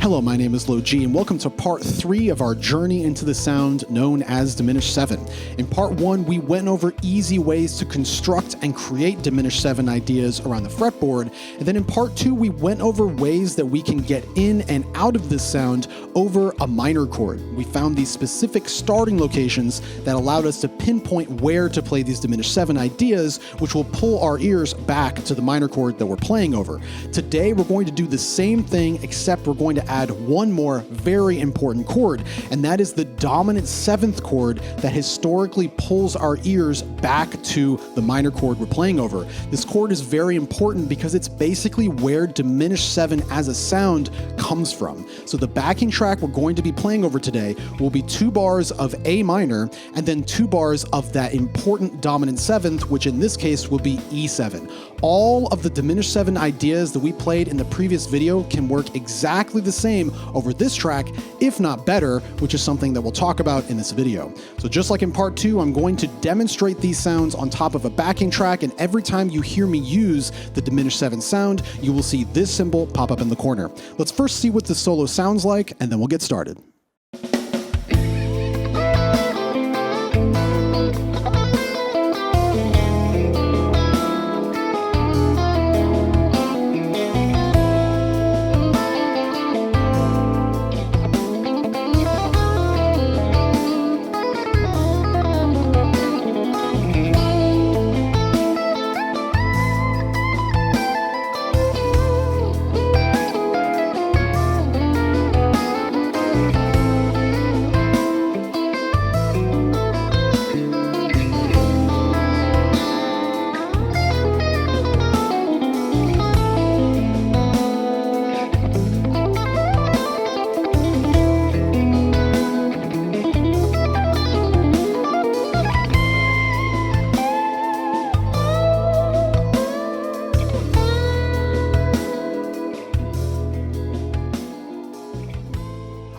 Hello, my name is LoG, and welcome to part 3 of our journey into the sound known as Diminished 7. In part 1, we went over easy ways to construct and create Diminished 7 ideas around the fretboard, and then in part 2, we went over ways that we can get in and out of this sound over a minor chord. We found these specific starting locations that allowed us to pinpoint where to play these Diminished 7 ideas, which will pull our ears back to the minor chord that we're playing over. Today, we're going to do the same thing, except we're going to add one more very important chord, and that is the dominant 7th chord that historically pulls our ears back to the minor chord we're playing over. This chord is very important because it's basically where Diminished 7 as a sound comes from. So the backing track we're going to be playing over today will be 2 bars of A minor and then 2 bars of that important dominant 7th, which in this case will be E7. All of the Diminished 7 ideas that we played in the previous video can work exactly the same over this track, if not better, which is something that we'll talk about in this video. So just like in part 2, I'm going to demonstrate these sounds on top of a backing track, and every time you hear me use the Diminished 7 sound, you will see this symbol pop up in the corner. Let's first see what the solo sounds like, and then we'll get started.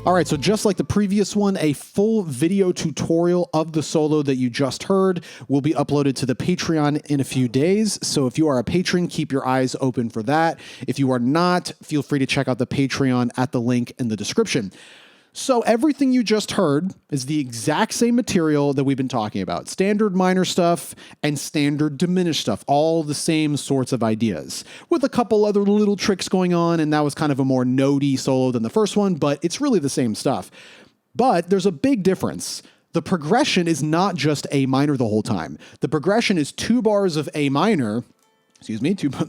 Alright, so just like the previous one, a full video tutorial of the solo that you just heard will be uploaded to the Patreon in a few days. So if you are a patron, keep your eyes open for that. If you are not, feel free to check out the Patreon at the link in the description. So everything you just heard is the exact same material that we've been talking about. Standard minor stuff and standard diminished stuff, all the same sorts of ideas, with a couple other little tricks going on, and that was kind of a more notey solo than the first one, but it's really the same stuff. But there's a big difference. The progression is not just A minor the whole time. The progression is 2 bars of A minor,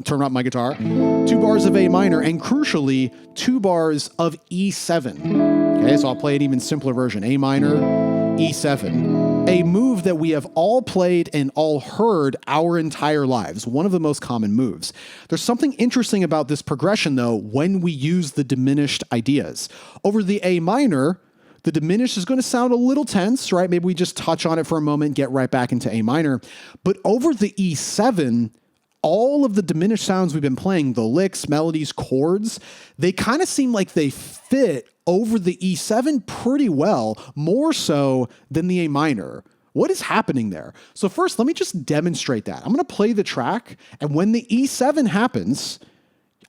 turn up my guitar, 2 bars of A minor, and crucially, 2 bars of E7. Okay, so I'll play an even simpler version. A minor, E7. A move that we have all played and all heard our entire lives. One of the most common moves. There's something interesting about this progression, though, when we use the diminished ideas. Over the A minor, the diminished is going to sound a little tense, right? Maybe we just touch on it for a moment, get right back into A minor. But over the E7, all of the diminished sounds we've been playing, the licks, melodies, chords, they kind of seem like they fit over the E7 pretty well, more so than the A minor. What is happening there? So first, let me just demonstrate that. I'm going to play the track, and when the E7 happens,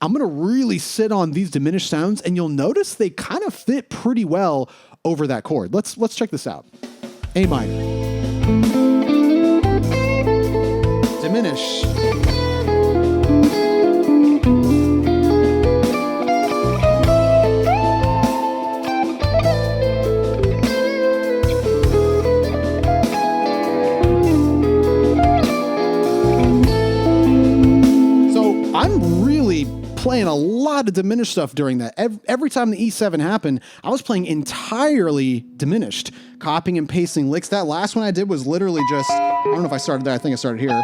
I'm going to really sit on these diminished sounds, and you'll notice they kind of fit pretty well over that chord. Let's check this out. A minor. Diminish. Playing a lot of diminished stuff during that. Every time the E7 happened, I was playing entirely diminished, copying and pasting licks. That last one I did was literally just, I don't know if I started there, I think I started here.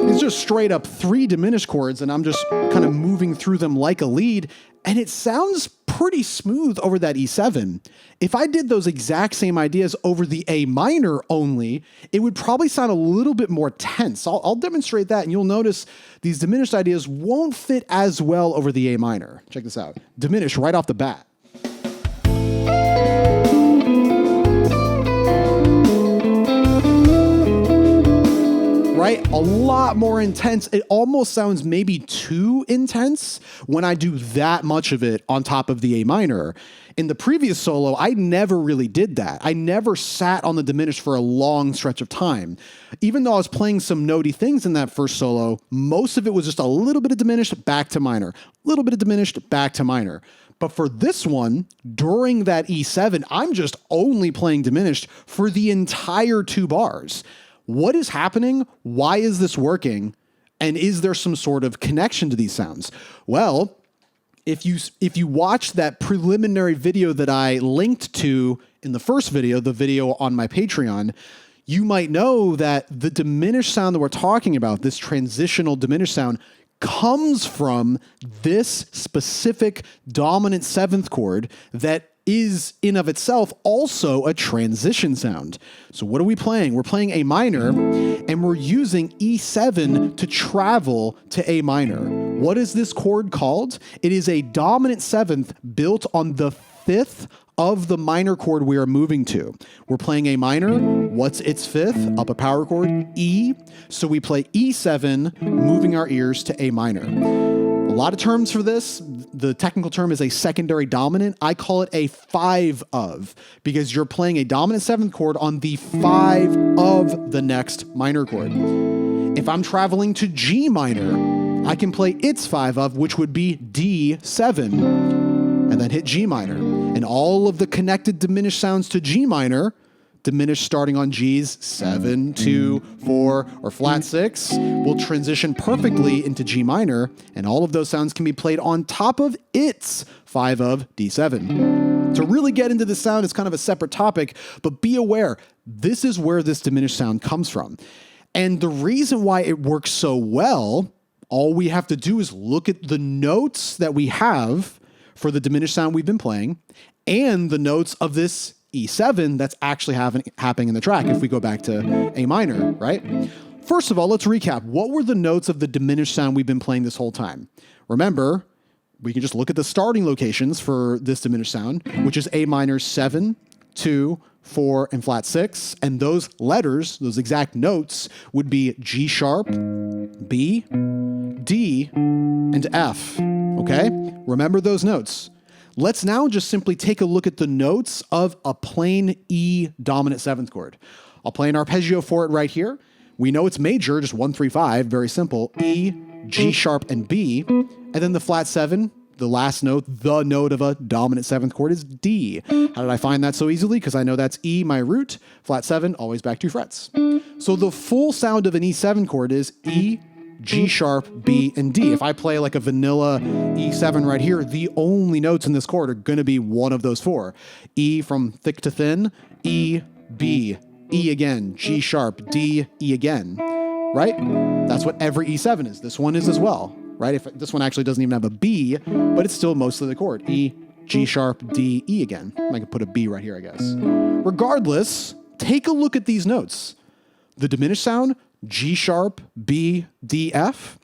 It's just straight up 3 diminished chords, and I'm just kind of moving through them like a lead, and it sounds pretty smooth over that E7. If I did those exact same ideas over the A minor only, it would probably sound a little bit more tense. I'll demonstrate that, and you'll notice these diminished ideas won't fit as well over the A minor. Check this out. Diminish right off the bat. right? A lot more intense. It almost sounds maybe too intense when I do that much of it on top of the A minor. In the previous solo, I never really did that. I never sat on the diminished for a long stretch of time. Even though I was playing some notey things in that first solo, most of it was just a little bit of diminished, back to minor. A little bit of diminished, back to minor. But for this one, during that E7, I'm just only playing diminished for the entire 2 bars. What is happening? Why is this working? And is there some sort of connection to these sounds? Well, if you watch that preliminary video that I linked to in the first video, the video on my Patreon, you might know that the diminished sound that we're talking about, this transitional diminished sound, comes from this specific dominant 7th chord that is in of itself also a transition sound. So what are we playing? We're playing A minor, and we're using E7 to travel to A minor. What is this chord called? It is a dominant 7th built on the 5th of the minor chord we are moving to. We're playing A minor. What's its 5th? Up a power chord, E. So we play E7, moving our ears to A minor. A lot of terms for this. The technical term is a secondary dominant. I call it a 5 of, because you're playing a dominant 7th chord on the 5 of the next minor chord. If I'm traveling to G minor, I can play its 5 of, which would be D7, and then hit G minor. And all of the connected diminished sounds to G minor, diminished starting on G's 7, 2, 4, or flat 6, will transition perfectly into G minor, and all of those sounds can be played on top of its 5 of D7. To really get into this sound is kind of a separate topic, but be aware, this is where this diminished sound comes from. And the reason why it works so well, all we have to do is look at the notes that we have for the diminished sound we've been playing, and the notes of this E7 that's actually happening in the track if we go back to A minor, right? First of all, let's recap. What were the notes of the diminished sound we've been playing this whole time? Remember, we can just look at the starting locations for this diminished sound, which is A minor 7, 2, 4, and flat 6. And those letters, those exact notes, would be G sharp, B, D, and F. Okay? Remember those notes. Let's now just simply take a look at the notes of a plain E dominant 7th chord. I'll play an arpeggio for it right here. We know it's major, just 1, 3, 5, very simple. E, G sharp, and B. And then the flat 7, the last note, the note of a dominant 7th chord is D. How did I find that so easily? Because I know that's E, my root, flat 7, always back 2 frets. So the full sound of an E7 chord is E, G sharp, B, and D. If I play like a vanilla E7 right here, the only notes in this chord are going to be one of those 4. E from thick to thin, E, B, E again, G sharp, D, E again, right? That's what every E7 is. This one is as well, right? If this one actually doesn't even have a B, but it's still mostly the chord. E, G sharp, D, E again. I could put a B right here, I guess. Regardless, take a look at these notes. The diminished sound, G sharp, B, D, F,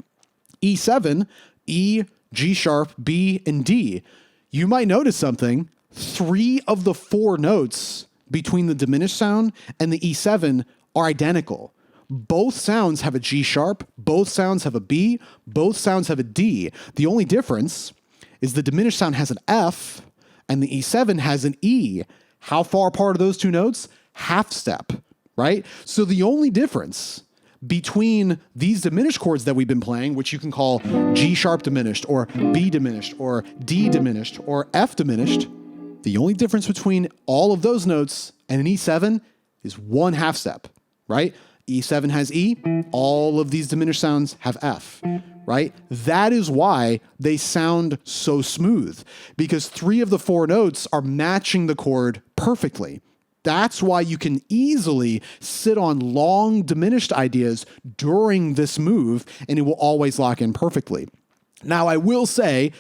E7, E, G sharp, B, and D. You might notice something. 3 of the 4 notes between the diminished sound and the E7 are identical. Both sounds have a G sharp, both sounds have a B, both sounds have a D. The only difference is the diminished sound has an F and the E7 has an E. How far apart are those 2 notes? Half step, right? So the only difference between these diminished chords that we've been playing, which you can call G sharp diminished or B diminished or D diminished or F diminished, the only difference between all of those notes and an E7 is 1 half step, right? E7 has E, all of these diminished sounds have F, right? That is why they sound so smooth, because 3 of the 4 notes are matching the chord perfectly. That's why you can easily sit on long diminished ideas during this move, and it will always lock in perfectly. Now, I will say,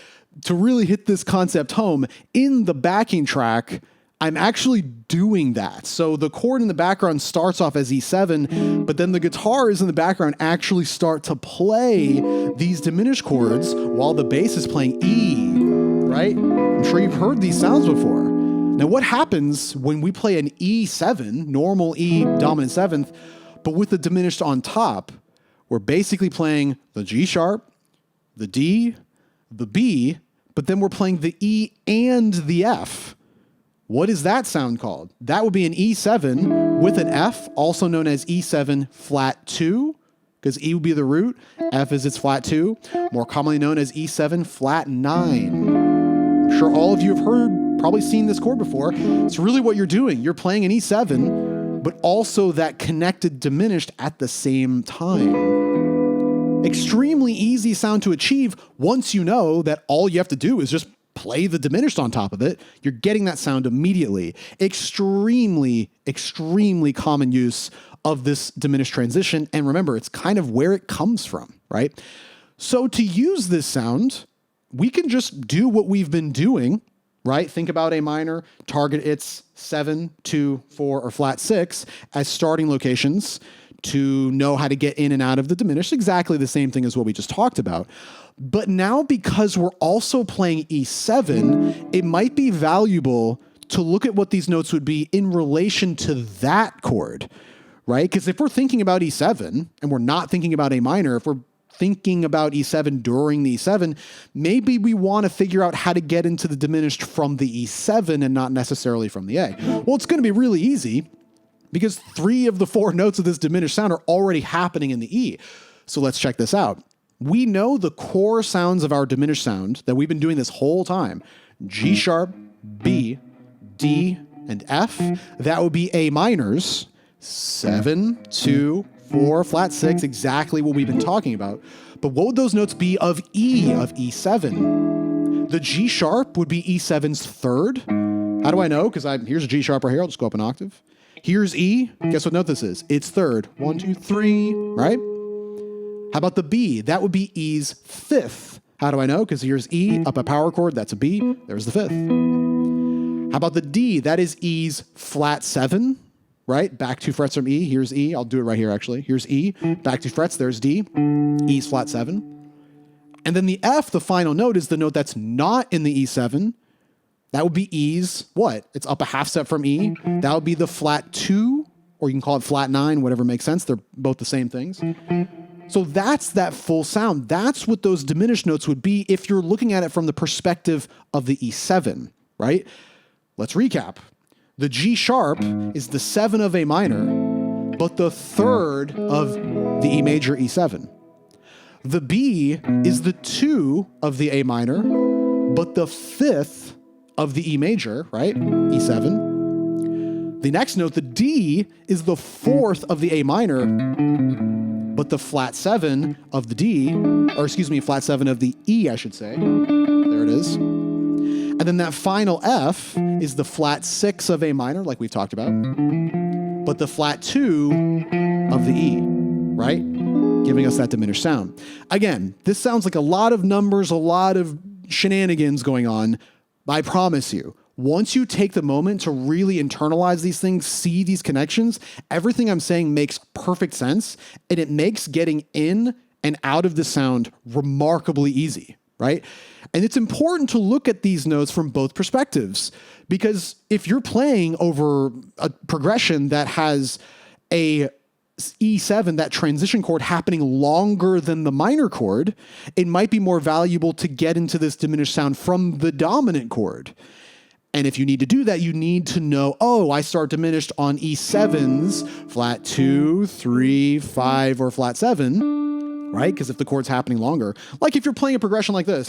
to really hit this concept home, in the backing track, I'm actually doing that. So the chord in the background starts off as E7, but then the guitars in the background actually start to play these diminished chords while the bass is playing E, right? I'm sure you've heard these sounds before. Now, what happens when we play an E7, normal E dominant 7th, but with the diminished on top? we're basically playing the G sharp, the D, the B, but then we're playing the E and the F. What is that sound called? That would be an E7 with an F, also known as E7 flat 2, because E would be the root, F is its flat 2, more commonly known as E7 flat 9. I'm sure all of you have heard, probably seen this chord before. It's really what you're doing. You're playing an E7, but also that connected diminished at the same time. Extremely easy sound to achieve once you know that all you have to do is just play the diminished on top of it. You're getting that sound immediately. Extremely, extremely common use of this diminished transition. And remember, it's kind of where it comes from, right? So to use this sound, we can just do what we've been doing, right? Think about A minor, target its 7, 2, 4, or flat 6 as starting locations to know how to get in and out of the diminished. Exactly the same thing as what we just talked about. But now, because we're also playing E7, it might be valuable to look at what these notes would be in relation to that chord, right? Because if we're thinking about E7 and we're not thinking about A minor, if we're thinking about E7 during the E7, maybe we want to figure out how to get into the diminished from the E7 and not necessarily from the A. Well, it's going to be really easy because 3 of the 4 notes of this diminished sound are already happening in the E. So let's check this out. We know the core sounds of our diminished sound that we've been doing this whole time. G sharp, B, D, and F. That would be A minors. 7, 2, 4, flat 6, exactly what we've been talking about. But what would those notes be of E7? The G sharp would be E7's third. How do I know? Because here's a G sharp right here. I'll just go up an octave. Here's E. Guess what note this is? It's third. 1, 2, 3, right? How about the B? That would be E's fifth. How do I know? Because here's E, up a power chord. That's a B. There's the fifth. How about the D? That is E's flat 7, right? Back 2 frets from E. Here's E. I'll do it right here, actually. Here's E. Back 2 frets. There's D. E's flat 7. And then the F, the final note, is the note that's not in the E7. That would be E's what? It's up a half step from E. That would be the flat 2, or you can call it flat 9, whatever makes sense. They're both the same things. So that's that full sound. That's what those diminished notes would be if you're looking at it from the perspective of the E7, right? Let's recap. The G sharp is the 7 of A minor, but the 3rd of the E major E7. The B is the 2 of the A minor, but the 5th of the E major, right? E7. The next note, the D, is the 4th of the A minor, but the flat 7 of the D, or excuse me, flat 7 of the E, I should say. There it is. And then that final F is the flat 6 of A minor, like we've talked about, but the flat 2 of the E, right? Giving us that diminished sound. Again, this sounds like a lot of numbers, a lot of shenanigans going on, but I promise you, once you take the moment to really internalize these things, see these connections, everything I'm saying makes perfect sense, and it makes getting in and out of the sound remarkably easy, right? And it's important to look at these notes from both perspectives, because if you're playing over a progression that has a E7, that transition chord happening longer than the minor chord, it might be more valuable to get into this diminished sound from the dominant chord. And if you need to do that, you need to know, oh, I start diminished on E7s, flat 2, 3, 5, or flat 7, right? Because if the chord's happening longer, like if you're playing a progression like this.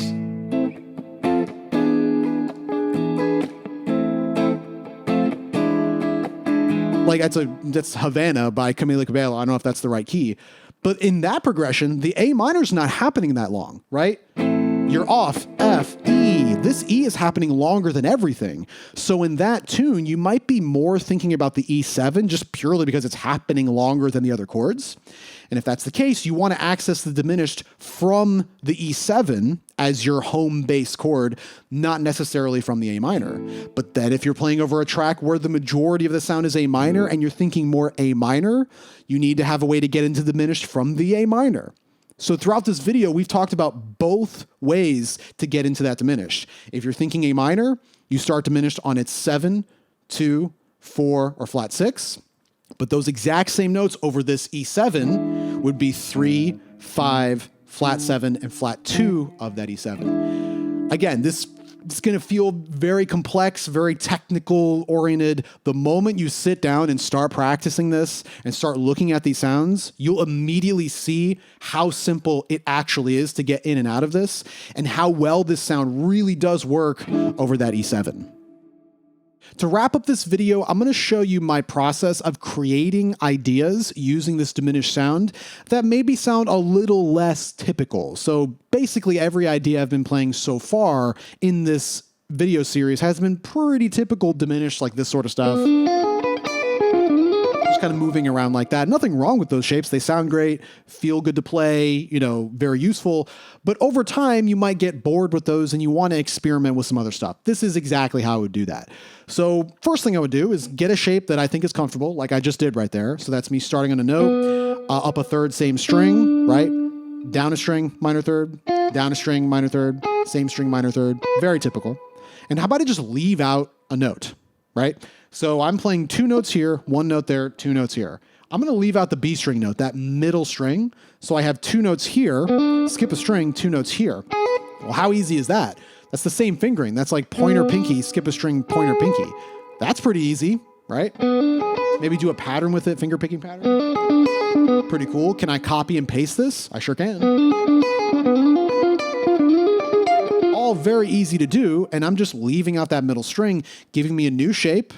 Like that's Havana by Camila Cabello. I don't know if that's the right key. But in that progression, the A minor's not happening that long, right? You're off, F, E. This E is happening longer than everything. So in that tune, you might be more thinking about the E7 just purely because it's happening longer than the other chords. And if that's the case, you want to access the diminished from the E7 as your home base chord, not necessarily from the A minor. But then if you're playing over a track where the majority of the sound is A minor and you're thinking more A minor, you need to have a way to get into the diminished from the A minor. So throughout this video, we've talked about both ways to get into that diminished. If you're thinking A minor, you start diminished on its 7, 2, 4, or flat 6. But those exact same notes over this E7 would be 3, 5, flat 7, and flat 2 of that E7. Again, this is going to feel very complex, very technical oriented. The moment you sit down and start practicing this and start looking at these sounds, you'll immediately see how simple it actually is to get in and out of this and how well this sound really does work over that E7. To wrap up this video, I'm going to show you my process of creating ideas using this diminished sound that maybe sound a little less typical. So basically every idea I've been playing so far in this video series has been pretty typical diminished, like this sort of stuff. Just kind of moving around like that. Nothing wrong with those shapes. They sound great, feel good to play, you know, very useful. But over time, you might get bored with those and you want to experiment with some other stuff. This is exactly how I would do that. So first thing I would do is get a shape that I think is comfortable, like I just did right there. So that's me starting on a note, up a third, same string, right? Down a string, minor third, down a string, minor third, same string, minor third. Very typical. And how about I just leave out a note, right? So I'm playing 2 notes here, 1 note there, 2 notes here. I'm going to leave out the B string note, that middle string. So I have 2 notes here, skip a string, 2 notes here. Well, how easy is that? That's the same fingering. That's like pointer, pinky, skip a string, pointer, pinky. That's pretty easy, right? Maybe do a pattern with it, finger picking pattern. Pretty cool. Can I copy and paste this? I sure can. All very easy to do, and I'm just leaving out that middle string, giving me a new shape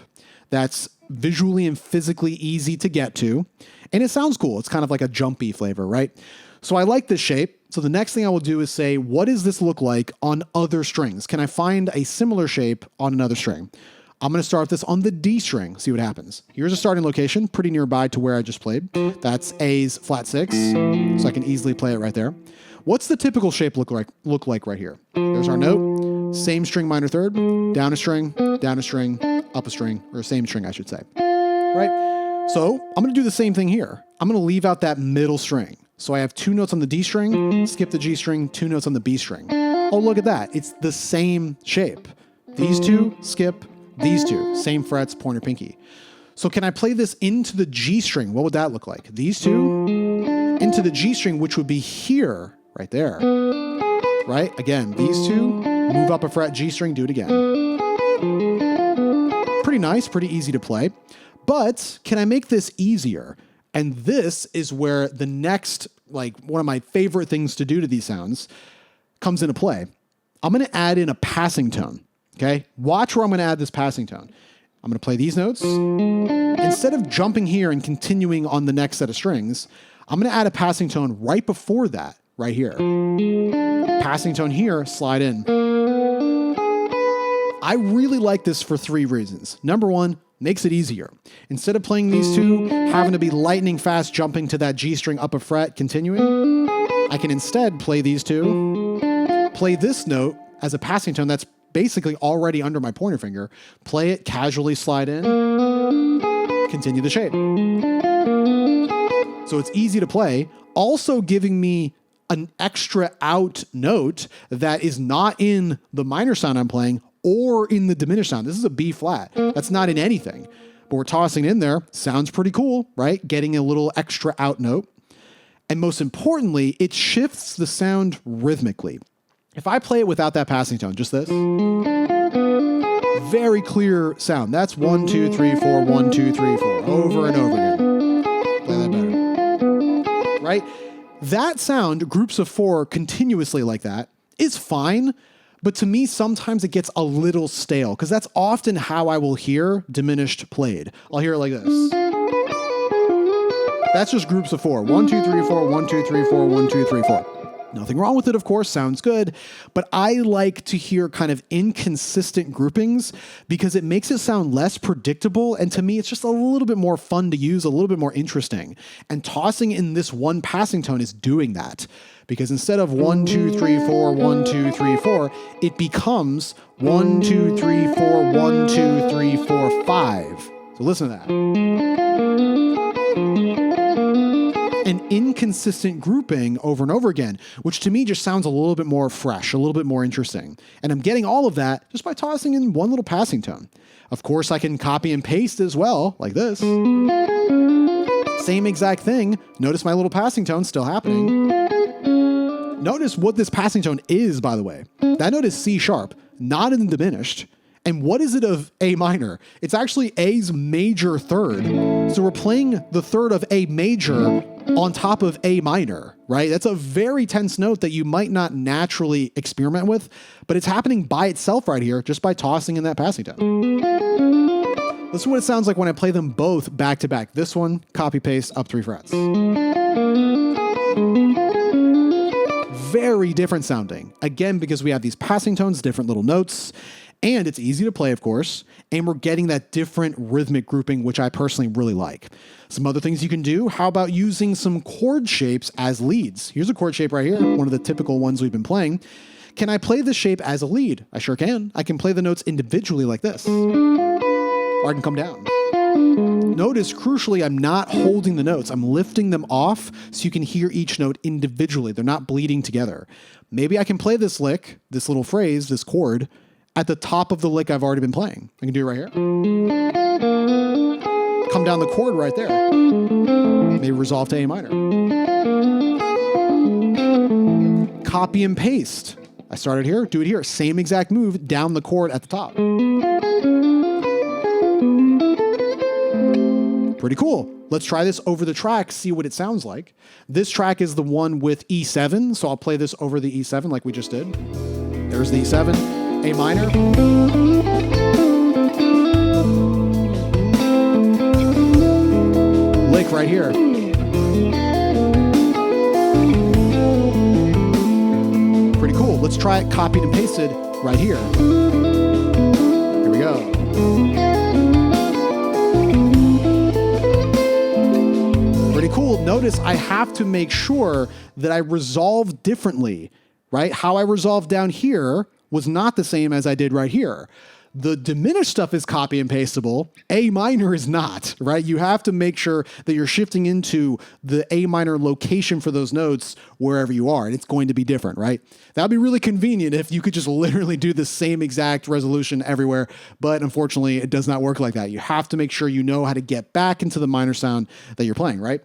that's visually and physically easy to get to, and it sounds cool. It's kind of like a jumpy flavor, right? So I like this shape. So the next thing I will do is say, what does this look like on other strings? Can I find a similar shape on another string? I'm going to start this on the D string, see what happens. Here's a starting location, pretty nearby to where I just played. That's A's flat 6, so I can easily play it right there. What's the typical shape look like right here? There's our note, same string, minor third, down a string, up a string, or same string, I should say, right? So I'm going to do the same thing here. I'm going to leave out that middle string. So I have 2 notes on the D string, skip the G string, 2 notes on the B string. Oh, look at that. It's the same shape. These 2, skip, these 2, same frets, pointer, pinky. So can I play this into the G string? What would that look like? These 2 into the G string, which would be here, right there, right? Again, these 2, move up a fret, G string, do it again. Pretty nice, pretty easy to play. But can I make this easier? And this is where the next, like one of my favorite things to do to these sounds comes into play. I'm going to add in a passing tone, okay? Watch where I'm going to add this passing tone. I'm going to play these notes. Instead of jumping here and continuing on the next set of strings, I'm going to add a passing tone right before that, right here. Passing tone here, slide in. I really like this for 3 reasons. Number 1, makes it easier. Instead of playing these 2, having to be lightning fast jumping to that G string up a fret, continuing, I can instead play these 2, play this note as a passing tone that's basically already under my pointer finger, play it, casually slide in, continue the shape. So it's easy to play, also giving me an extra out note that is not in the minor sound I'm playing or in the diminished sound. This is a B flat. That's not in anything, but we're tossing it in there. Sounds pretty cool, right? Getting a little extra out note. And most importantly, it shifts the sound rhythmically. If I play it without that passing tone, just this, very clear sound. That's 1, 2, 3, 4, 1, 2, 3, 4, over and over again. Play that better, right? That sound, groups of 4 continuously like that, is fine. But to me, sometimes it gets a little stale because that's often how I will hear diminished played. I'll hear it like this. That's just groups of 4. 1, 2, 3, 4, 1, 2, 3, 4, 1, 2, 3, 4. Nothing wrong with it, of course, sounds good. But I like to hear kind of inconsistent groupings because it makes it sound less predictable. And to me, it's just a little bit more fun to use, a little bit more interesting. And tossing in this one passing tone is doing that. Because instead of 1, 2, 3, 4, 1, 2, 3, 4, it becomes 1, 2, 3, 4, 1, 2, 3, 4, 5. So listen to that. An inconsistent grouping over and over again, which to me just sounds a little bit more fresh, a little bit more interesting. And I'm getting all of that just by tossing in one little passing tone. Of course, I can copy and paste as well, like this. Same exact thing. Notice my little passing tone still happening. Notice what this passing tone is, by the way. That note is C sharp, not in diminished. And what is it of A minor? It's actually A's major third. So we're playing the third of A major on top of A minor, right? That's a very tense note that you might not naturally experiment with, but it's happening by itself right here just by tossing in that passing tone. Listen to what it sounds like when I play them both back to back. This one, copy paste, up 3 frets. Very different sounding. Again, because we have these passing tones, different little notes, and it's easy to play, of course, and we're getting that different rhythmic grouping, which I personally really like. Some other things you can do, how about using some chord shapes as leads? Here's a chord shape right here, one of the typical ones we've been playing. Can I play this shape as a lead? I sure can. I can play the notes individually like this, or I can come down. Notice, crucially, I'm not holding the notes. I'm lifting them off so you can hear each note individually. They're not bleeding together. Maybe I can play this lick, this little phrase, this chord, at the top of the lick I've already been playing. I can do it right here. Come down the chord right there. Maybe resolve to A minor. Copy and paste. I started here, do it here. Same exact move, down the chord at the top. Pretty cool. Let's try this over the track, see what it sounds like. This track is the one with E7, so I'll play this over the E7 like we just did. There's the E7, A minor. Lick right here. Pretty cool. Let's try it copied and pasted right here. Here we go. Cool. Notice I have to make sure that I resolve differently, right? How I resolved down here was not the same as I did right here. The diminished stuff is copy and pasteable. A minor is not, right? You have to make sure that you're shifting into the A minor location for those notes wherever you are, and it's going to be different, right? That'd be really convenient if you could just literally do the same exact resolution everywhere, but unfortunately, it does not work like that. You have to make sure you know how to get back into the minor sound that you're playing, right?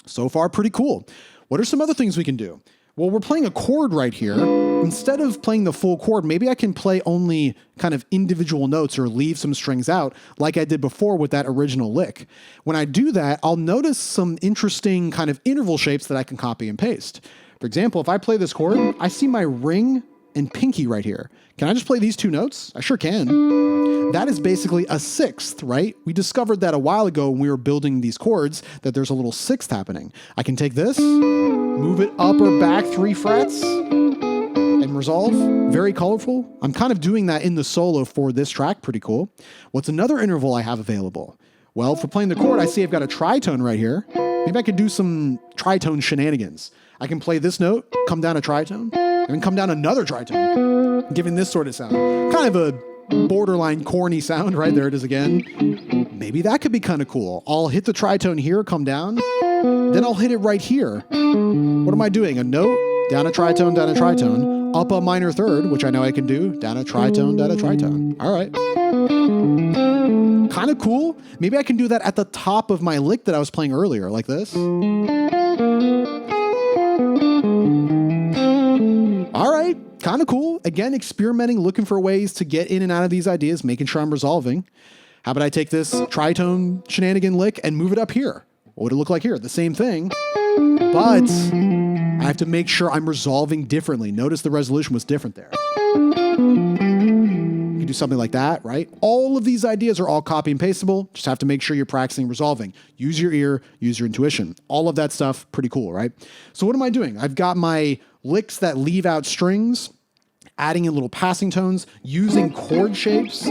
So far, pretty cool. What are some other things we can do? Well, we're playing a chord right here. Instead of playing the full chord, maybe I can play only kind of individual notes or leave some strings out like I did before with that original lick. When I do that, I'll notice some interesting kind of interval shapes that I can copy and paste. For example, if I play this chord, I see my ring and pinky right here. Can I just play these two notes? I sure can. That is basically a sixth, right? We discovered that a while ago when we were building these chords, that there's a little sixth happening. I can take this, move it up or back 3 frets, and resolve. Very colorful. I'm kind of doing that in the solo for this track. Pretty cool. What's another interval I have available? Well, for playing the chord, I see I've got a tritone right here. Maybe I could do some tritone shenanigans. I can play this note, come down a tritone, and then come down another tritone, giving this sort of sound. Kind of a borderline corny sound, right? There it is again. Maybe that could be kind of cool. I'll hit the tritone here, come down, then I'll hit it right here. What am I doing? A note, down a tritone, up a minor third, which I know I can do, down a tritone, down a tritone. All right. Kind of cool. Maybe I can do that at the top of my lick that I was playing earlier, like this. All right, kind of cool. Again, experimenting, looking for ways to get in and out of these ideas, making sure I'm resolving. How about I take this tritone shenanigan lick and move it up here? What would it look like here? The same thing, but I have to make sure I'm resolving differently. Notice the resolution was different there. You can do something like that, right? All of these ideas are all copy and pasteable. Just have to make sure you're practicing resolving. Use your ear, use your intuition. All of that stuff, pretty cool, right? So what am I doing? I've got my licks that leave out strings, adding in little passing tones, using chord shapes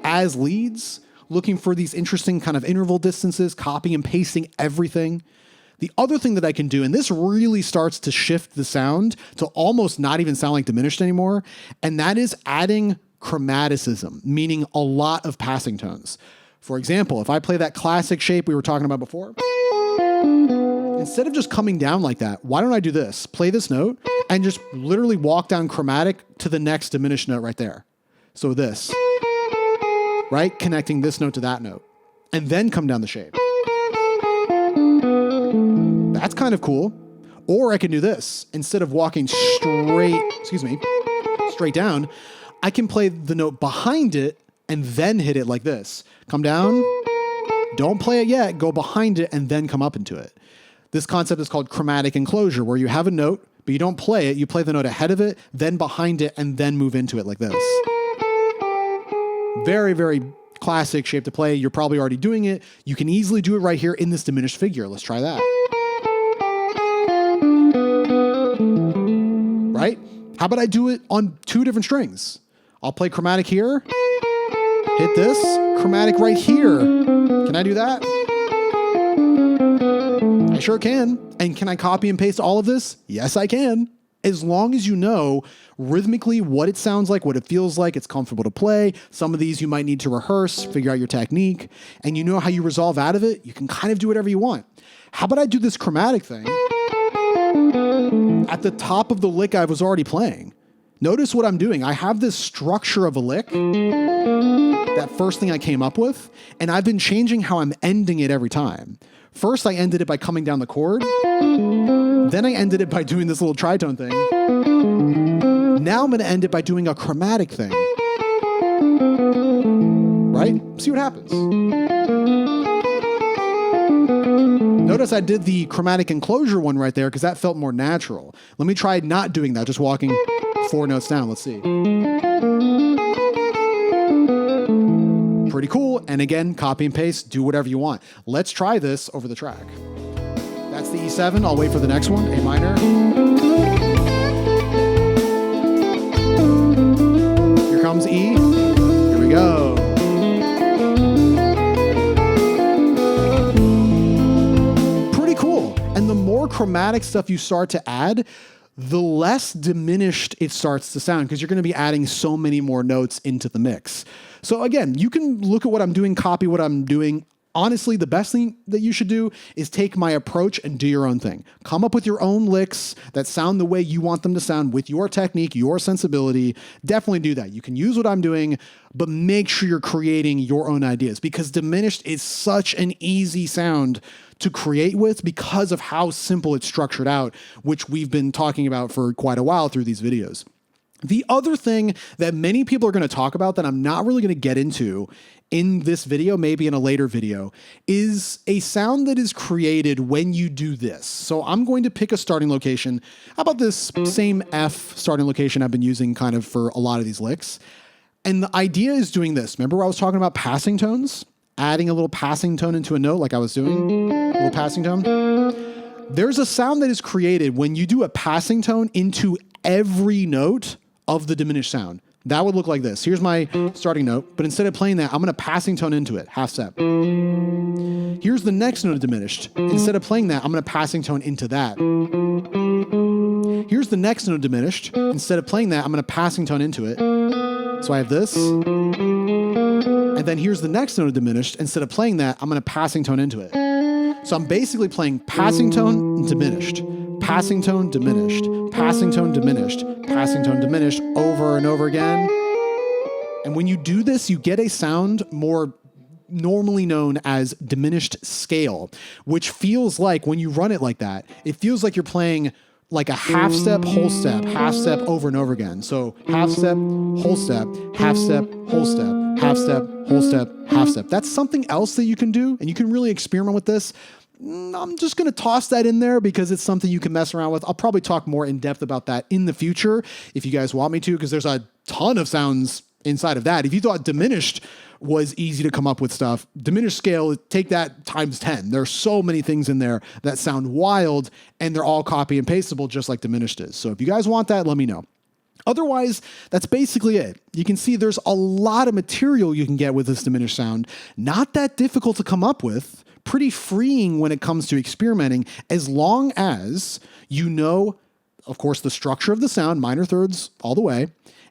as leads, looking for these interesting kind of interval distances, copying and pasting everything. The other thing that I can do, and this really starts to shift the sound to almost not even sound like diminished anymore, and that is adding chromaticism, meaning a lot of passing tones. For example, if I play that classic shape we were talking about before, instead of just coming down like that, why don't I do this? Play this note and just literally walk down chromatic to the next diminished note right there. So this, right? Connecting this note to that note, and then come down the shape. That's kind of cool. Or I can do this. Instead of walking straight down, I can play the note behind it and then hit it like this. Come down, don't play it yet, go behind it and then come up into it. This concept is called chromatic enclosure, where you have a note, but you don't play it. You play the note ahead of it, then behind it, and then move into it like this. Very, very classic shape to play. You're probably already doing it. You can easily do it right here in this diminished figure. Let's try that. Right? How about I do it on 2 different strings? I'll play chromatic here, hit this, chromatic right here. Can I do that? I sure can. And can I copy and paste all of this? Yes, I can. As long as you know rhythmically what it sounds like, what it feels like, it's comfortable to play. Some of these you might need to rehearse, figure out your technique, and you know how you resolve out of it, you can kind of do whatever you want. How about I do this chromatic thing at the top of the lick I was already playing? Notice what I'm doing. I have this structure of a lick, that first thing I came up with, and I've been changing how I'm ending it every time. First, I ended it by coming down the chord. Then I ended it by doing this little tritone thing. Now I'm going to end it by doing a chromatic thing. Right? See what happens. Notice I did the chromatic enclosure one right there because that felt more natural. Let me try not doing that, just walking 4 notes down. Let's see. Pretty cool. And again, copy and paste, do whatever you want. Let's try this over the track. That's the E7. I'll wait for the next one, A minor. Here comes E. Here we go. Pretty cool. And the more chromatic stuff you start to add, the less diminished it starts to sound because you're going to be adding so many more notes into the mix. So again, you can look at what I'm doing, copy what I'm doing. Honestly, the best thing that you should do is take my approach and do your own thing. Come up with your own licks that sound the way you want them to sound with your technique, your sensibility. Definitely do that. You can use what I'm doing, but make sure you're creating your own ideas because diminished is such an easy sound to create with because of how simple it's structured out, which we've been talking about for quite a while through these videos. The other thing that many people are going to talk about that I'm not really going to get into in this video, maybe in a later video, is a sound that is created when you do this. So I'm going to pick a starting location. How about this same F starting location I've been using kind of for a lot of these licks? And the idea is doing this. Remember where I was talking about passing tones? Adding a little passing tone into a note like I was doing? A little passing tone? There's a sound that is created when you do a passing tone into every note of the diminished sound. That would look like this. Here's my starting note, but instead of playing that, I'm going to passing tone into it, half step. Here's the next note of diminished. Instead of playing that, I'm going to passing tone into that. Here's the next note of diminished. Instead of playing that, I'm going to passing tone into it. So I have this. And then here's the next note of diminished. Instead of playing that, I'm going to passing tone into it. So I'm basically playing passing tone and diminished. Passing tone, diminished, passing tone, diminished, passing tone, diminished over and over again. And when you do this, you get a sound more normally known as diminished scale, which feels like when you run it like that, it feels like you're playing like a half step, whole step, half step over and over again. So half step, whole step, half step, whole step, half step, whole step, half step. That's something else that you can do, and you can really experiment with this. I'm just going to toss that in there because it's something you can mess around with. I'll probably talk more in depth about that in the future if you guys want me to, because there's a ton of sounds inside of that. If you thought diminished was easy to come up with stuff, diminished scale, take that times 10. There's so many things in there that sound wild, and they're all copy and pasteable just like diminished is. So if you guys want that, let me know. Otherwise, that's basically it. You can see there's a lot of material you can get with this diminished sound. Not that difficult to come up with. Pretty freeing when it comes to experimenting, as long as you know, of course, the structure of the sound, minor thirds all the way,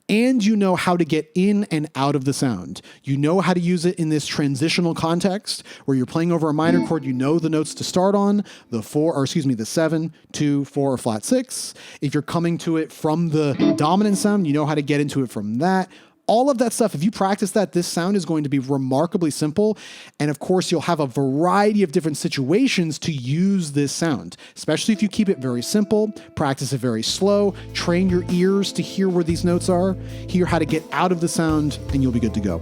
and you know how to get in and out of the sound. You know how to use it in this transitional context where you're playing over a minor chord. You know the notes to start on, the 7, 2, 4, or flat 6. If you're coming to it from the dominant sound, you know how to get into it from that. all of that stuff, if you practice that, this sound is going to be remarkably simple. And of course, you'll have a variety of different situations to use this sound, especially if you keep it very simple, practice it very slow, train your ears to hear where these notes are, hear how to get out of the sound, and you'll be good to go.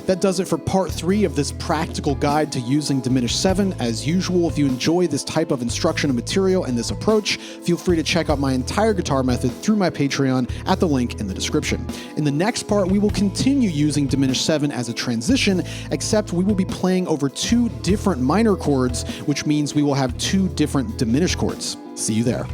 That does it for part 3 of this practical guide to using Diminished 7. As usual, if you enjoy this type of instruction and material and this approach, feel free to check out my entire guitar method through my Patreon at the link in the description. In the next part, we will continue using Diminished 7 as a transition, except we will be playing over 2 different minor chords, which means we will have 2 different diminished chords. See you there.